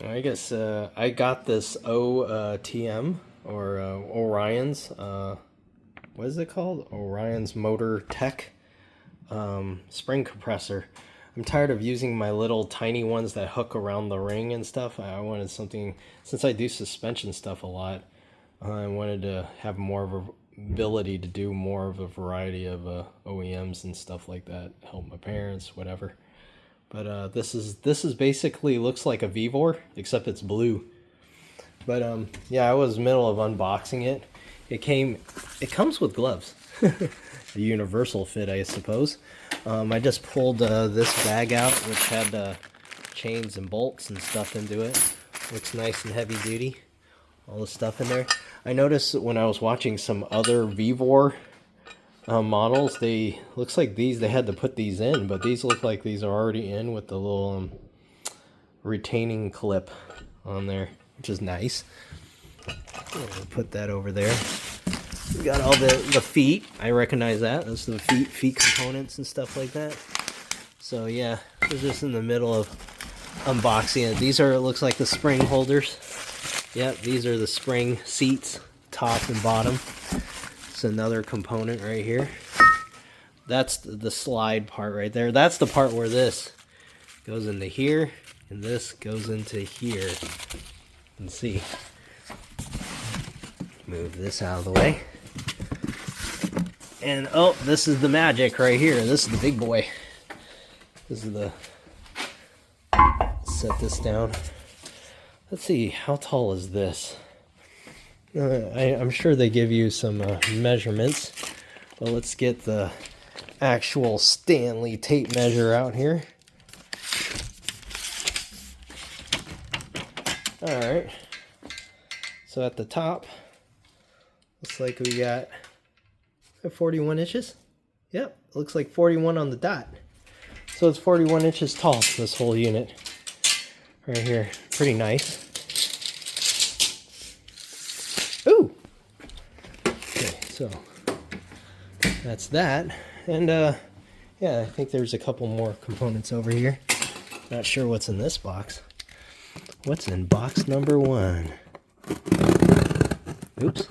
I guess I got this OTM or Orion's. What is it called? Orion's Motor Tech spring compressor. I'm tired of using my little tiny ones that hook around the ring and stuff. I wanted something, since I do suspension stuff a lot, I wanted to have more of a ability to do more of a variety of OEMs and stuff like that. Help my parents, whatever. But this is basically looks like a Vivor, except it's blue. But yeah, I was middle of unboxing it. It comes with gloves. A universal fit, I suppose. I just pulled this bag out, which had chains and bolts and stuff into it. Looks nice and heavy duty. All the stuff in there. I noticed when I was watching some other Vivor models, looks like they had to put these in, but these look like these are already in with the little retaining clip on there, which is nice. We'll put that over there. We got all the feet. I recognize that. That's the feet components and stuff like that. So yeah, we're just in the middle of unboxing it. These are, it looks like the spring holders. Yep, these are the spring seats, top and bottom. It's another component right here. That's the slide part right there. That's the part where this goes into here and this goes into here. You can see. Move this out of the way. And oh, this is the magic right here. This is the big boy. This is the, set this down. Let's see, how tall is this? I'm sure they give you some measurements, but let's get the actual Stanley tape measure out here. All right, so at the top, looks like we got 41 inches. Yep, looks like 41 on the dot. So it's 41 inches tall, this whole unit right here. Pretty nice. Ooh! Okay, so that's that. And yeah, I think there's a couple more components over here. Not sure what's in this box. What's in box number 1? Oops.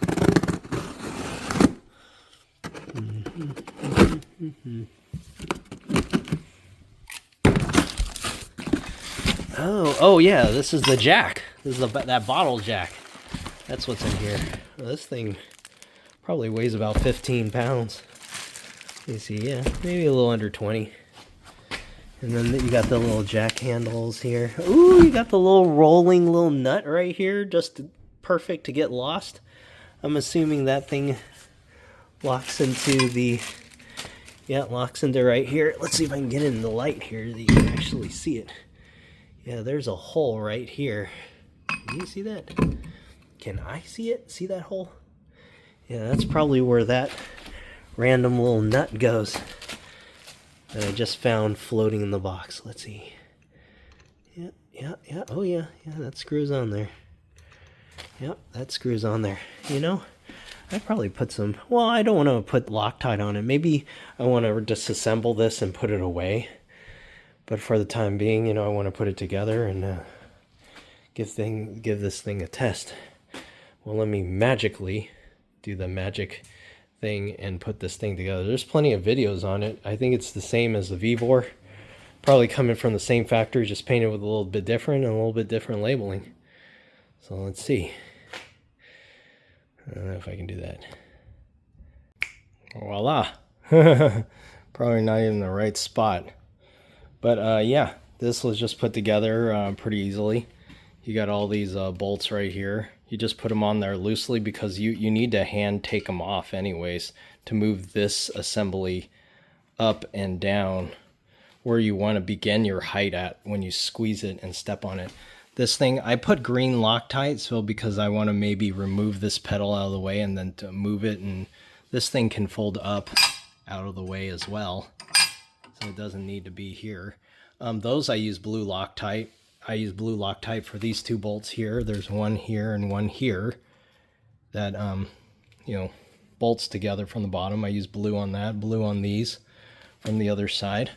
Oh yeah, this is the jack. This is that bottle jack. That's what's in here. Well, this thing probably weighs about 15 pounds. You see, yeah, maybe a little under 20. And then you got the little jack handles here. Ooh, you got the little rolling little nut right here, just perfect to get lost. I'm assuming that thing locks into the, yeah, locks into right here. Let's see if I can get it in the light here that you can actually see it. Yeah, there's a hole right here. Can you see that? Can I see it? See that hole? Yeah, that's probably where that random little nut goes that I just found floating in the box. Let's see. Yeah. Oh yeah, that screws on there. Yep, that screws on there. You know, I'd probably put some, well, I don't want to put Loctite on it. Maybe I want to disassemble this and put it away. But for the time being, you know, I want to put it together and give this thing a test. Well, let me magically do the magic thing and put this thing together. There's plenty of videos on it. I think it's the same as the Vivor. Probably coming from the same factory, just painted with a little bit different and a little bit different labeling. So let's see. I don't know if I can do that. Voila. Probably not even the right spot. But yeah, this was just put together pretty easily. You got all these bolts right here. You just put them on there loosely because you need to hand take them off anyways to move this assembly up and down where you want to begin your height at when you squeeze it and step on it. This thing, I put green Loctite so because I want to maybe remove this pedal out of the way and then to move it, and this thing can fold up out of the way as well. So it doesn't need to be here. Those I use blue Loctite. I use blue Loctite for these two bolts here. There's one here and one here that you know, bolts together from the bottom. I use blue on that, blue on these from the other side.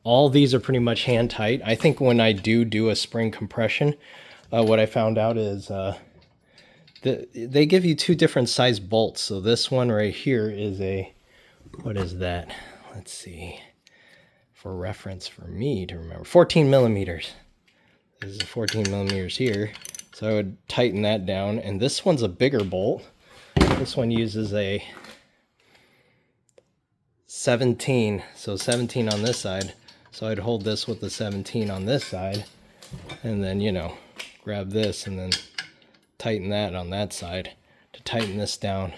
all these are pretty much hand tight. I think when I do a spring compression, what I found out is they give you two different size bolts. So this one right here is a, what is that? Let's see, for reference for me to remember, 14 millimeters. This is 14 millimeters here. So I would tighten that down. And this one's a bigger bolt. This one uses a 17. So 17 on this side. So I'd hold this with the 17 on this side. And then, you know, grab this and then tighten that on that side to tighten this down.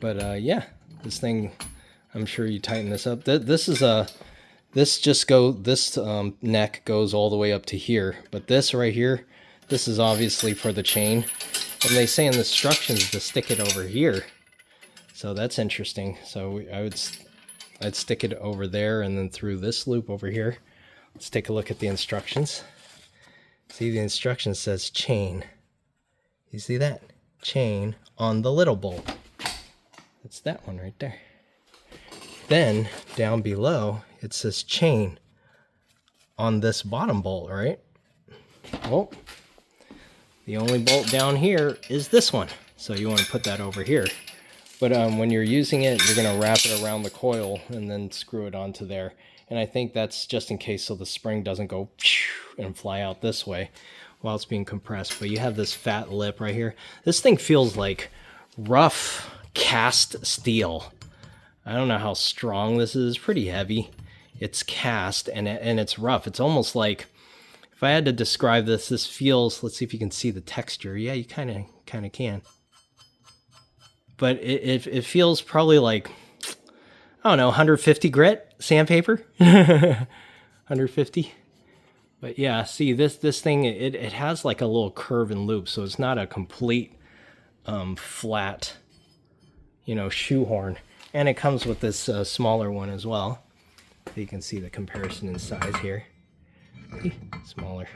But yeah, this thing, I'm sure you tighten this up. This is a, this neck goes all the way up to here, but this right here, this is obviously for the chain, and they say in the instructions to stick it over here. So that's interesting. So I'd stick it over there and then through this loop over here. Let's take a look at the instructions. See, the instruction says chain. You see that? Chain on the little bolt. It's that one right there. Then down below it says chain on this bottom bolt, right? Well, the only bolt down here is this one, so you want to put that over here. But when you're using it, you're going to wrap it around the coil and then screw it onto there. And I think that's just in case so the spring doesn't go and fly out this way while it's being compressed. But you have this fat lip right here. This thing feels like rough cast steel. I don't know how strong this is. It's pretty heavy. It's cast and it's rough. It's almost like, if I had to describe this, this feels, let's see if you can see the texture. Yeah, you kind of can. But it feels probably like, I don't know, 150 grit sandpaper. 150. But yeah, see this thing, it has like a little curve and loop, so it's not a complete flat, you know, shoehorn. And it comes with this smaller one as well. So you can see the comparison in size here. Smaller.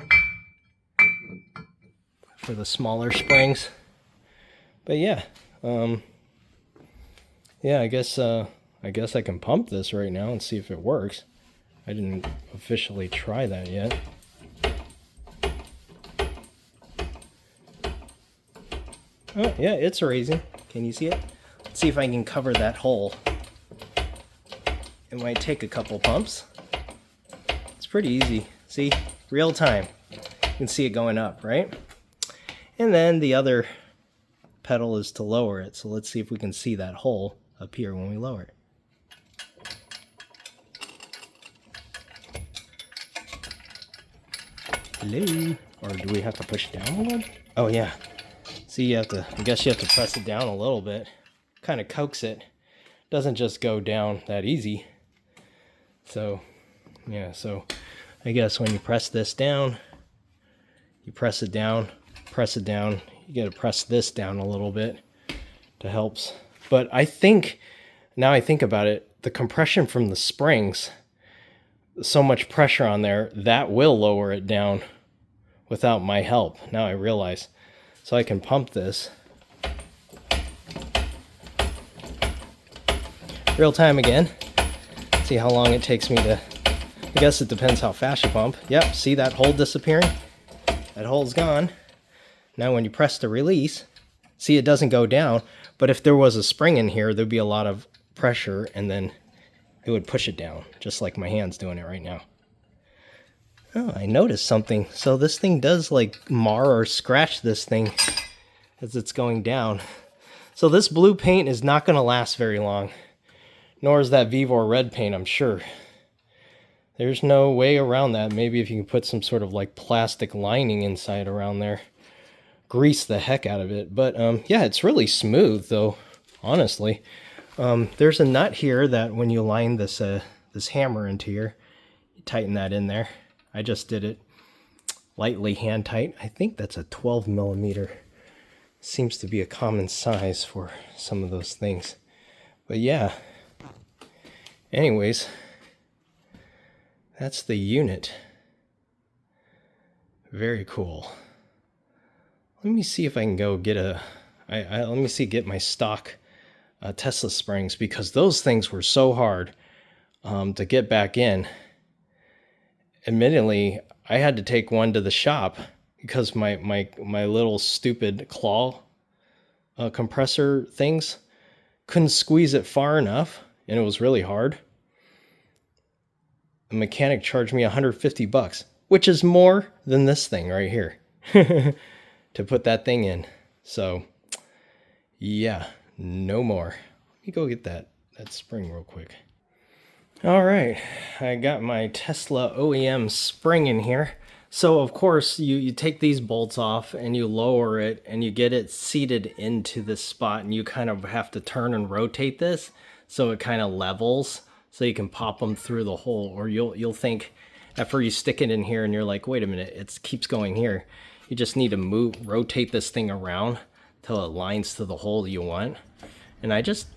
For the smaller springs. But yeah. Yeah, I guess I can pump this right now and see if it works. I didn't officially try that yet. Oh, yeah, it's raising. Can you see it? Let's see if I can cover that hole. It might take a couple pumps. It's pretty easy. See? Real time. You can see it going up, right? And then the other pedal is to lower it. So let's see if we can see that hole up here when we lower it. Hello? Or do we have to push down a little? Oh yeah. See, you have to, I guess you have to press it down a little bit. Kind of coax it. Doesn't just go down that easy. So, yeah, so I guess when you press this down, you press it down, you gotta press this down a little bit to helps. But I think, now I think about it, the compression from the springs, so much pressure on there, that will lower it down without my help. Now I realize. So I can pump this. Real time again. See how long it takes me to, I guess it depends how fast you pump. Yep, see that hole disappearing? That hole's gone. Now when you press the release, see it doesn't go down, but if there was a spring in here, there'd be a lot of pressure and then it would push it down, just like my hand's doing it right now. Oh, I noticed something. So this thing does like mar or scratch this thing as it's going down. So this blue paint is not going to last very long. Nor is that Vevor red paint, I'm sure. There's no way around that. Maybe if you can put some sort of like plastic lining inside around there. Grease the heck out of it. But yeah, it's really smooth though, honestly. There's a nut here that when you line this this hammer into here, you tighten that in there. I just did it lightly hand tight. I think that's a 12 millimeter. Seems to be a common size for some of those things. But yeah. Anyways, that's the unit. Very cool. Let me see if I can go get a... let me see, get my stock Tesla springs, because those things were so hard to get back in. Admittedly, I had to take one to the shop because my little stupid claw compressor things couldn't squeeze it far enough, and it was really hard. The mechanic charged me $150, which is more than this thing right here to put that thing in. So yeah, no more. Let me go get that spring real quick. All right, I got my Tesla OEM spring in here. So of course you take these bolts off and you lower it and you get it seated into this spot, and you kind of have to turn and rotate this so it kind of levels, so you can pop them through the hole. Or you'll think after you stick it in here and you're like, wait a minute, it keeps going here. You just need to rotate this thing around till it lines to the hole you want. And I just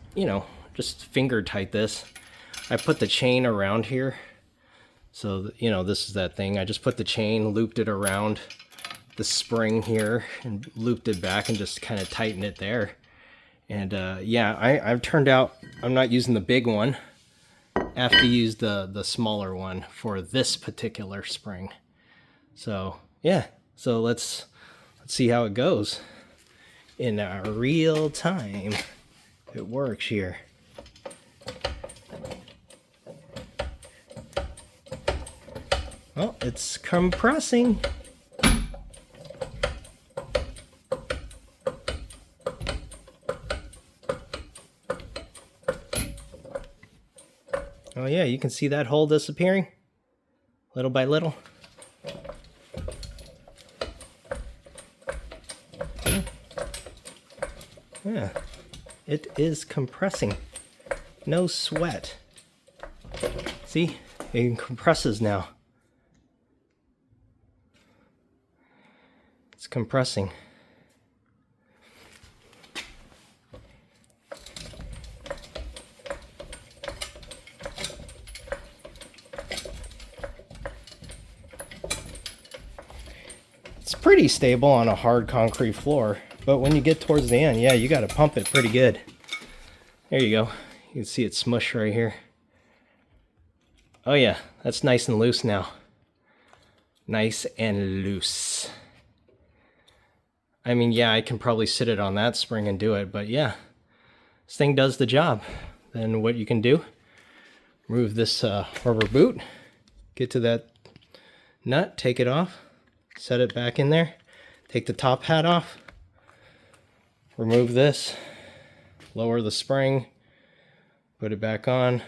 finger tight this. I put the chain around here. So, this is that thing. I just put the chain, looped it around the spring here, and looped it back and just kind of tightened it there. And yeah, I've turned out, I'm not using the big one. I have to use the smaller one for this particular spring. So yeah, so let's see how it goes in real time. It works here. Oh, it's compressing. Oh yeah, you can see that hole disappearing little by little. Yeah, it is compressing. No sweat. See, it compresses now. It's compressing. It's pretty stable on a hard concrete floor, but when you get towards the end, yeah, you got to pump it pretty good. There you go. You can see it smush right here. Oh yeah, that's nice and loose now. Nice and loose. I mean, yeah, I can probably sit it on that spring and do it, but yeah, this thing does the job. Then what you can do, remove this rubber boot, get to that nut, take it off, set it back in there, take the top hat off, remove this, lower the spring, put it back on.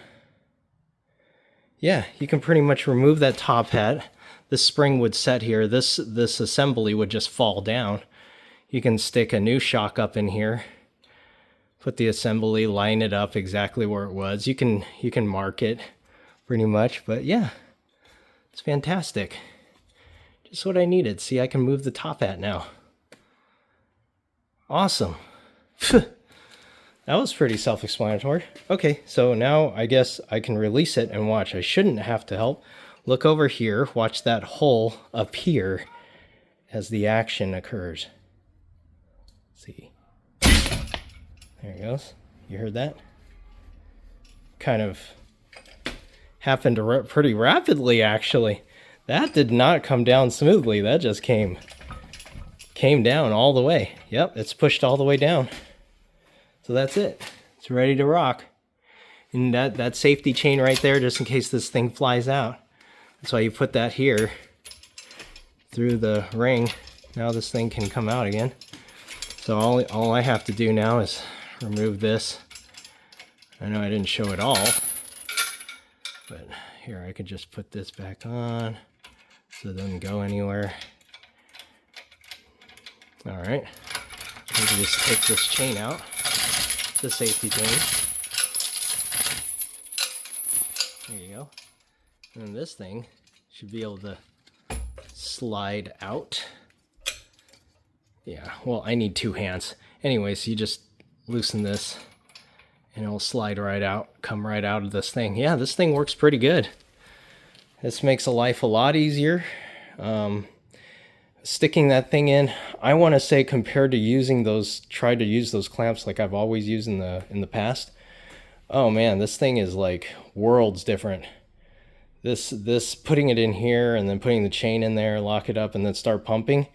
Yeah, you can pretty much remove that top hat. This spring would set here. This assembly would just fall down. You can stick a new shock up in here, put the assembly, line it up exactly where it was. You can mark it pretty much, but yeah, it's fantastic. Just what I needed. See, I can move the top hat now. Awesome. That was pretty self-explanatory. Okay, so now I guess I can release it and watch. I shouldn't have to help. Look over here, watch that hole appear as the action occurs. See. There it goes. You heard that? Kind of happened pretty rapidly, actually. That did not come down smoothly. That just came down all the way. Yep, it's pushed all the way down. So that's it. It's ready to rock. And that safety chain right there, just in case this thing flies out. That's why you put that here through the ring. Now this thing can come out again. So all I have to do now is remove this. I know I didn't show it all, but here I could just put this back on so it doesn't go anywhere. All right, we can just take this chain out, the safety chain. There you go. And this thing should be able to slide out. Yeah, well, I need two hands. Anyway, so you just loosen this and it'll slide right out, come right out of this thing. Yeah, this thing works pretty good. This makes life a lot easier. sticking that thing in, I want to say compared to using those, try to use those clamps like I've always used in the past. Oh man, this thing is like worlds different. This putting it in here and then putting the chain in there, lock it up, and then start pumping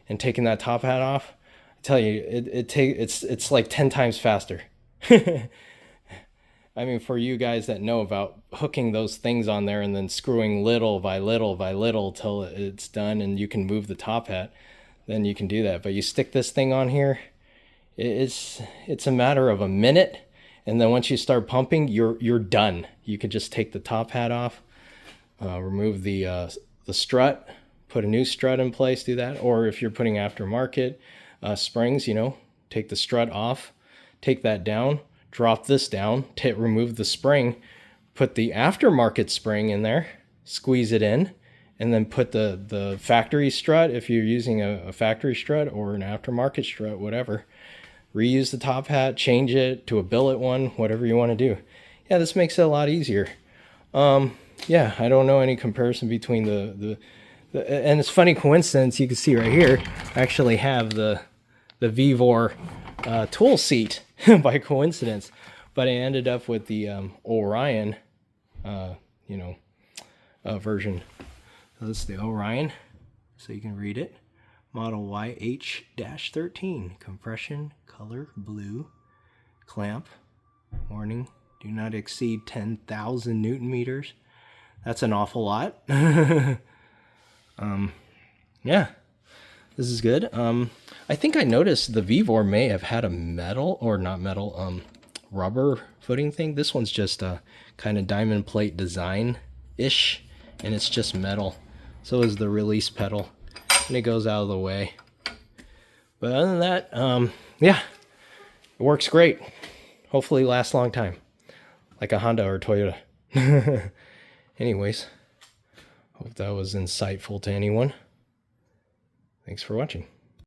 and taking that top hat off. I tell you, it's like 10 times faster. I mean, for you guys that know about hooking those things on there and then screwing little by little by little till it's done and you can move the top hat, then you can do that. But you stick this thing on here, it's a matter of a minute, and then once you start pumping, you're done. You could just take the top hat off, remove the strut, put a new strut in place, do that. Or if you're putting aftermarket springs, you know, take the strut off, take that down, drop this down, remove the spring, put the aftermarket spring in there, squeeze it in, and then put the factory strut, if you're using a factory strut or an aftermarket strut, whatever. Reuse the top hat, change it to a billet one, whatever you want to do. Yeah, this makes it a lot easier. Yeah, I don't know any comparison between the and it's funny coincidence, you can see right here, I actually have the Vevor tool seat by coincidence, but I ended up with the Orion, version. So this is the Orion, so you can read it. Model YH-13, compression, color blue, clamp, warning, do not exceed 10,000 Newton meters. That's an awful lot. Yeah, this is good. I think I noticed the Vevor may have had a metal, or not metal, rubber footing thing. This one's just a kind of diamond plate design-ish, and it's just metal. So is the release pedal, and it goes out of the way. But other than that, yeah, it works great. Hopefully lasts a long time, like a Honda or Toyota. Anyways, hope that was insightful to anyone. Thanks for watching.